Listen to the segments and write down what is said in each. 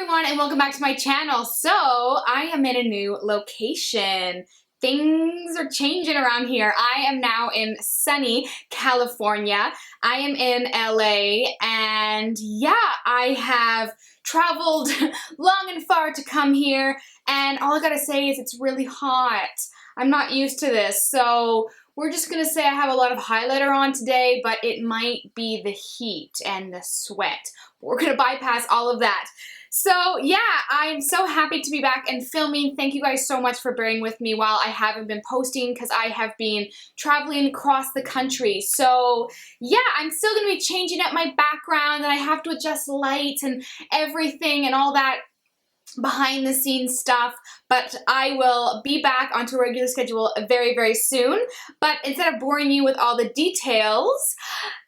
everyone and welcome back to my channel. So I am in a new location. Things are changing around here. I am now in sunny California. I am in LA and yeah, I have traveled long and far to come here and all I gotta say is it's really hot. I'm not used to this, so we're just gonna say I have a lot of highlighter on today, but it might be the heat and the sweat. We're gonna bypass all of that. So yeah, I'm so happy to be back and filming. Thank you guys so much for bearing with me while I haven't been posting because I have been traveling across the country. So yeah, I'm still gonna be changing up my background and I have to adjust lights and everything and all that behind the scenes stuff, but I will be back onto a regular schedule very, very soon. But instead of boring you with all the details,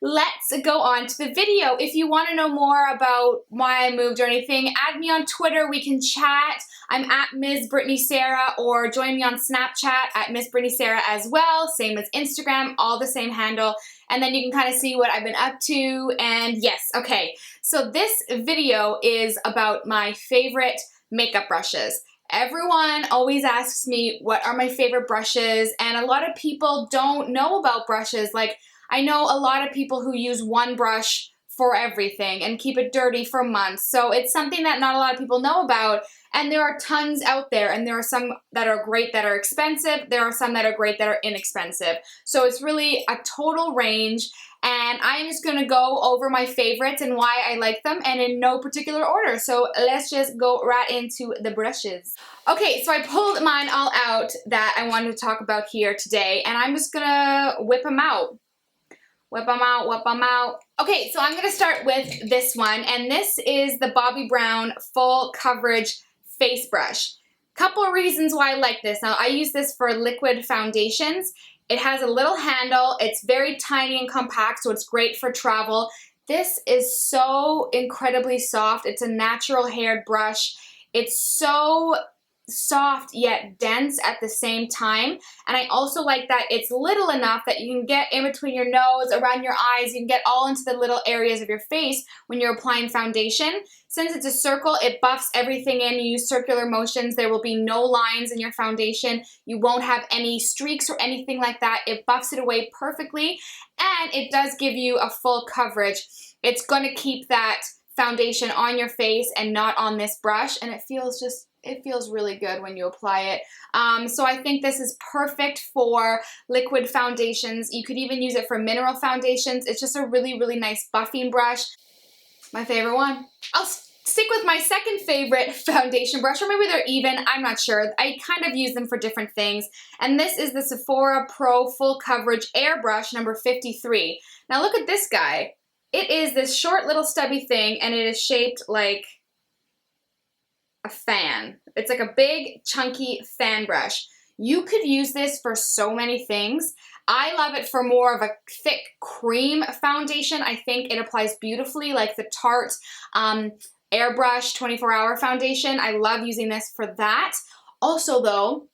let's go on to the video. If you want to know more about why I moved or anything, add me on Twitter, we can chat. I'm at Ms. Brittany Sarah, or join me on Snapchat at Ms. Brittany Sarah as well, same as Instagram, all the same handle. And then you can kind of see what I've been up to. And yes, okay, so this video is about my favorite makeup brushes. Everyone always asks me what are my favorite brushes, and a lot of people don't know about brushes. Like, I know a lot of people who use one brush for everything and keep it dirty for months. So it's something that not a lot of people know about, and there are tons out there, and there are some that are great that are expensive, there are some that are great that are inexpensive. So it's really a total range, and I'm just gonna go over my favorites and why I like them, and in no particular order. So let's just go right into the brushes. Okay, so I pulled mine all out that I wanted to talk about here today, and I'm just gonna whip them out. Whip them out, whip them out. Okay, so I'm gonna start with this one, and this is the Bobbi Brown Full Coverage Face Brush. Couple of reasons why I like this. Now, I use this for liquid foundations. It has a little handle, it's very tiny and compact, so it's great for travel. This is so incredibly soft. It's a natural haired brush. It's so soft yet dense at the same time, and I also like that it's little enough that you can get in between your nose, around your eyes, you can get all into the little areas of your face when you're applying foundation. Since it's a circle, it buffs everything in. You use circular motions, there will be no lines in your foundation, you won't have any streaks or anything like that. It buffs it away perfectly, and it does give you a full coverage. It's going to keep that foundation on your face and not on this brush, and it feels really good when you apply it. So I think this is perfect for liquid foundations. You could even use it for mineral foundations. It's just a really, really nice buffing brush. My favorite one. I'll stick with my second favorite foundation brush, or maybe they're even, I'm not sure. I kind of use them for different things. And this is the Sephora Pro Full Coverage Airbrush number 53. Now look at this guy. It is this short little stubby thing, and it is shaped like a fan. It's like a big chunky fan brush. You could use this for so many things. I love it for more of a thick cream foundation. I think it applies beautifully, like the Tarte Airbrush 24-hour foundation. I love using this for that. Also though,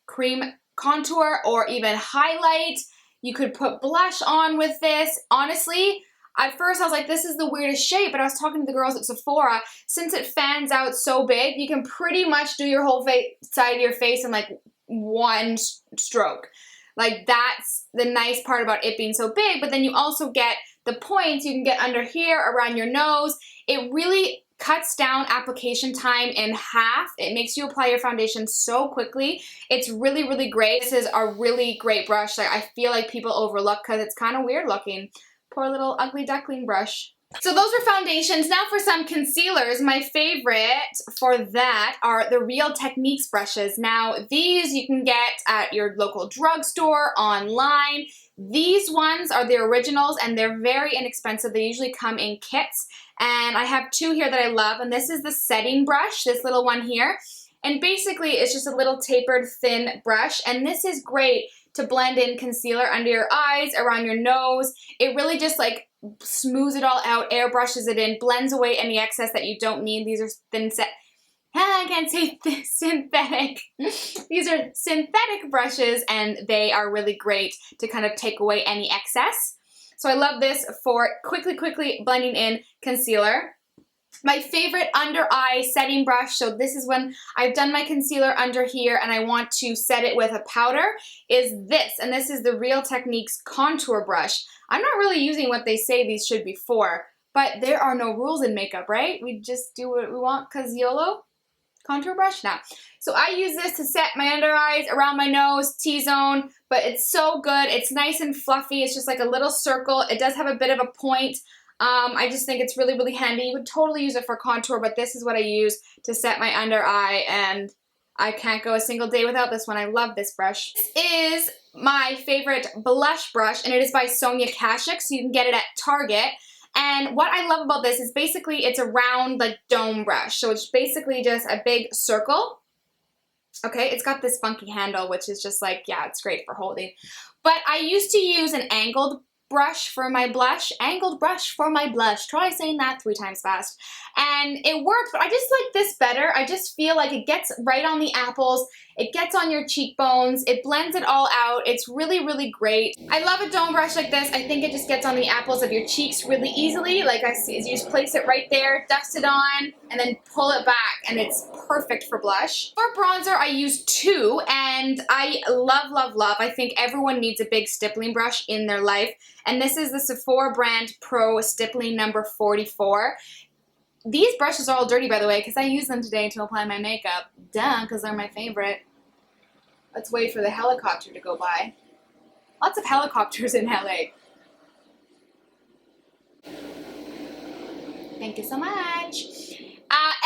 cream contour or even highlight. You could put blush on with this. Honestly, at first I was like, this is the weirdest shape, but I was talking to the girls at Sephora. Since it fans out so big, you can pretty much do your whole side of your face in like one stroke. Like, that's the nice part about it being so big, but then you also get the points you can get under here, around your nose. It really cuts down application time in half. It makes you apply your foundation so quickly. It's really, really great. This is a really great brush that I feel like people overlook because it's kind of weird looking. Poor little ugly duckling brush. So those are foundations. Now for some concealers. My favorite for that are the Real Techniques brushes. Now these you can get at your local drugstore, online. These ones are the originals and they're very inexpensive. They usually come in kits. And I have two here that I love, and this is the setting brush, this little one here. And basically it's just a little tapered thin brush, and this is great to blend in concealer under your eyes, around your nose. It really just like smooths it all out, airbrushes it in, blends away any excess that you don't need. These are I can't say synthetic. These are synthetic brushes, and they are really great to kind of take away any excess. So I love this for quickly blending in concealer. My favorite under eye setting brush, so this is when I've done my concealer under here and I want to set it with a powder, is this. And this is the Real Techniques contour brush. I'm not really using what they say these should be for, but there are no rules in makeup, right? We just do what we want because YOLO. Contour brush now. So I use this to set my under eyes, around my nose, T-zone, but it's so good. It's nice and fluffy. It's just like a little circle. It does have a bit of a point. I just think it's really, really handy. You would totally use it for contour, but this is what I use to set my under eye, and I can't go a single day without this one. I love this brush. This is my favorite blush brush, and it is by Sonia Kashuk, so you can get it at Target. And what I love about this is basically it's a round, like, dome brush. So it's basically just a big circle. Okay, it's got this funky handle, which is just like, yeah, it's great for holding. But I used to use an angled brush for my blush. Angled brush for my blush. Try saying that 3 times fast. And it worked, but I just like this better. I just feel like it gets right on the apples. It gets on your cheekbones. It blends it all out. It's really, really great. I love a dome brush like this. I think it just gets on the apples of your cheeks really easily. Like I see, you just place it right there, dust it on, and then pull it back, and it's perfect for blush. For bronzer, I use 2, and I love, love, love. I think everyone needs a big stippling brush in their life, and this is the Sephora brand Pro Stippling number 44. These brushes are all dirty, by the way, because I use them today to apply my makeup. Duh, because they're my favorite. Let's wait for the helicopter to go by. Lots of helicopters in LA. Thank you so much.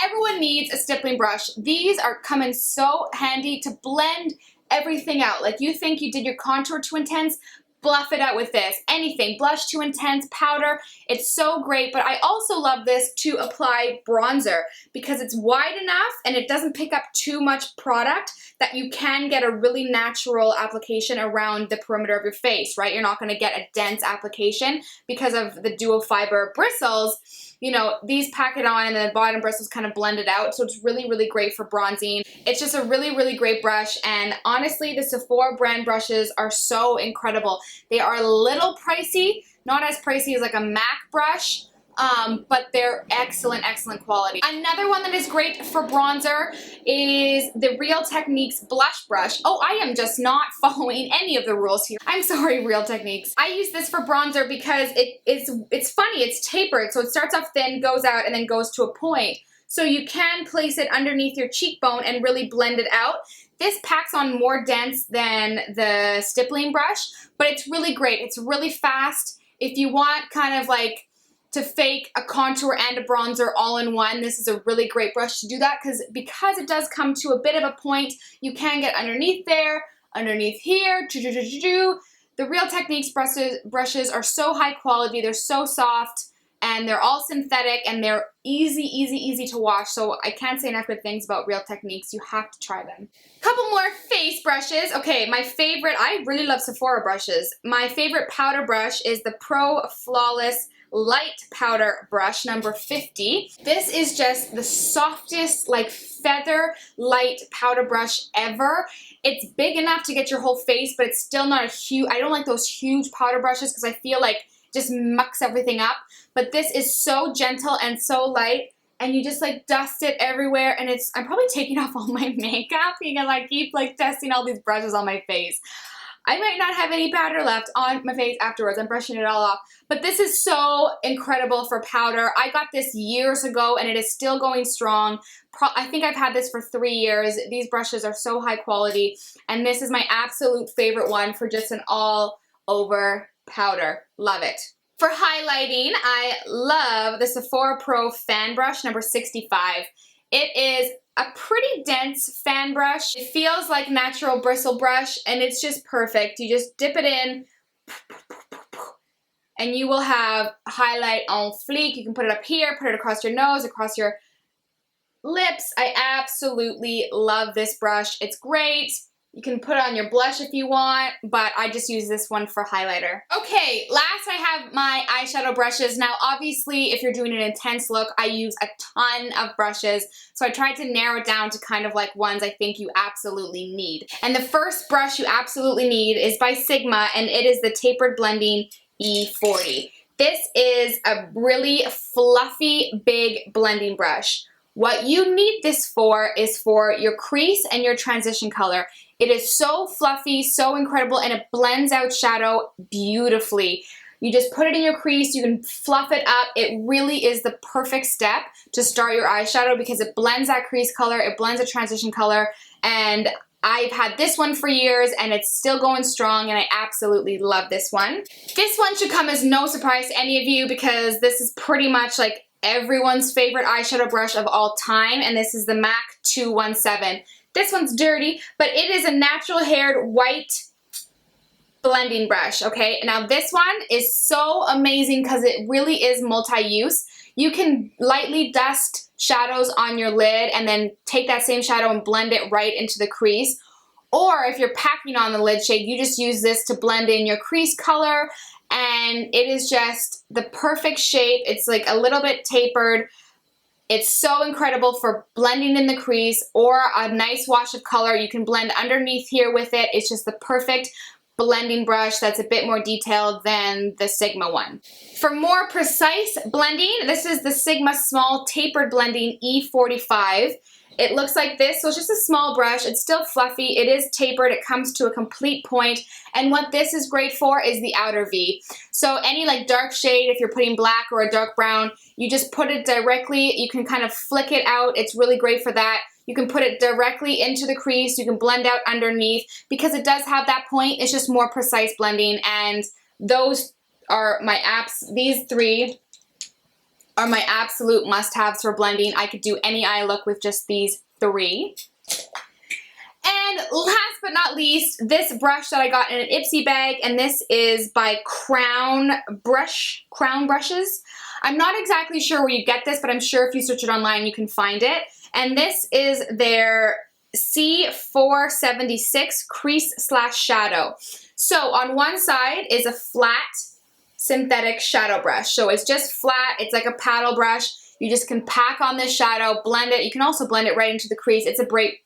Everyone needs a stippling brush. These are coming so handy to blend everything out. Like, you think you did your contour too intense, bluff it out with this. Anything, blush too intense, powder, it's so great. But I also love this to apply bronzer because it's wide enough and it doesn't pick up too much product that you can get a really natural application around the perimeter of your face, right? You're not gonna get a dense application because of the dual fiber bristles. You know, these pack it on and the bottom bristles kind of blend it out. So it's really, really great for bronzing. It's just a really, really great brush. And honestly, the Sephora brand brushes are so incredible. They are a little pricey, not as pricey as like a MAC brush, but they're excellent, excellent quality. Another one that is great for bronzer is the Real Techniques blush brush. Oh, I am just not following any of the rules here. I'm sorry, Real Techniques. I use this for bronzer because it's funny, it's tapered. So it starts off thin, goes out, and then goes to a point. So you can place it underneath your cheekbone and really blend it out. This packs on more dense than the stippling brush, but it's really great. It's really fast. If you want kind of like to fake a contour and a bronzer all in one, this is a really great brush to do that because it does come to a bit of a point. You can get underneath there, underneath here. The Real Techniques brushes are so high quality. They're so soft, and they're all synthetic, and they're easy, easy, easy to wash. So I can't say enough good things about Real Techniques. You have to try them. Couple more face brushes. Okay, my favorite, I really love Sephora brushes. My favorite powder brush is the Pro Flawless Light Powder Brush number 50. This is just the softest, like, feather light powder brush ever. It's big enough to get your whole face, but it's still not a huge, I don't like those huge powder brushes because I feel like just mucks everything up. But this is so gentle and so light, and you just like dust it everywhere, and I'm probably taking off all my makeup because I keep like testing all these brushes on my face. I might not have any powder left on my face afterwards. I'm brushing it all off. But this is so incredible for powder. I got this years ago and it is still going strong. I think I've had this for 3 years. These brushes are so high quality, and this is my absolute favorite one for just an all over powder. Love it. For highlighting, I love the Sephora Pro Fan Brush number 65. It is a pretty dense fan brush. It feels like natural bristle brush, and it's just perfect. You just dip it in, and you will have highlight on fleek. You can put it up here, put it across your nose, across your lips. I absolutely love this brush. It's great. You can put on your blush if you want, but I just use this one for highlighter. Okay, last I have my eyeshadow brushes. Now, obviously, if you're doing an intense look, I use a ton of brushes. So I tried to narrow it down to kind of like ones I think you absolutely need. And the first brush you absolutely need is by Sigma, and it is the Tapered Blending E40. This is a really fluffy, big blending brush. What you need this for is for your crease and your transition color. It is so fluffy, so incredible, and it blends out shadow beautifully. You just put it in your crease, you can fluff it up. It really is the perfect step to start your eyeshadow because it blends that crease color, it blends a transition color, and I've had this one for years and it's still going strong and I absolutely love this one. This one should come as no surprise to any of you because this is pretty much like everyone's favorite eyeshadow brush of all time, and this is the MAC 217. This one's dirty, but it is a natural haired white blending brush, okay? Now this one is so amazing because it really is multi-use. You can lightly dust shadows on your lid and then take that same shadow and blend it right into the crease. Or if you're packing on the lid shade, you just use this to blend in your crease color, and it is just the perfect shape. It's like a little bit tapered. It's so incredible for blending in the crease or a nice wash of color. You can blend underneath here with it. It's just the perfect blending brush that's a bit more detailed than the Sigma one. For more precise blending, this is the Sigma Small Tapered Blending E45. It looks like this, so it's just a small brush. It's still fluffy. It is tapered. It comes to a complete point. And what this is great for is the outer V. So any like dark shade, if you're putting black or a dark brown, you just put it directly. You can kind of flick it out. It's really great for that. You can put it directly into the crease. You can blend out underneath because it does have that point. It's just more precise blending, and those are my these three are my absolute must-haves for blending. I could do any eye look with just these three. And last but not least, this brush that I got in an Ipsy bag, and this is by Crown Brushes. I'm not exactly sure where you get this, but I'm sure if you search it online, you can find it. And this is their C476 Crease / Shadow. So on one side is a flat synthetic shadow brush. So it's just flat. It's like a paddle brush. You just can pack on this shadow, blend it. You can also blend it right into the crease. It's a great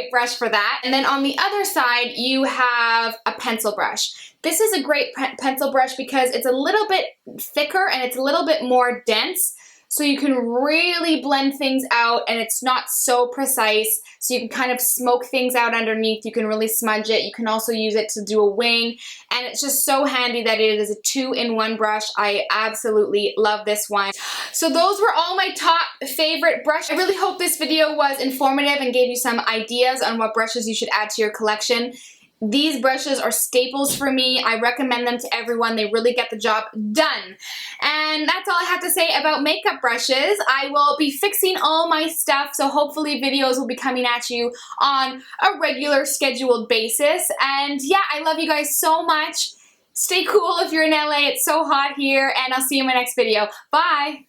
brush for that. And then on the other side, you have a pencil brush. This is a great pencil brush because it's a little bit thicker and it's a little bit more dense. So you can really blend things out and it's not so precise. So you can kind of smoke things out underneath. You can really smudge it. You can also use it to do a wing. And it's just so handy that it is a 2-in-1 brush. I absolutely love this one. So those were all my top favorite brushes. I really hope this video was informative and gave you some ideas on what brushes you should add to your collection. These brushes are staples for me. I recommend them to everyone. They really get the job done. And that's all I have to say about makeup brushes. I will be fixing all my stuff, so hopefully videos will be coming at you on a regular scheduled basis. And yeah, I love you guys so much. Stay cool if you're in LA. It's so hot here, and I'll see you in my next video. Bye!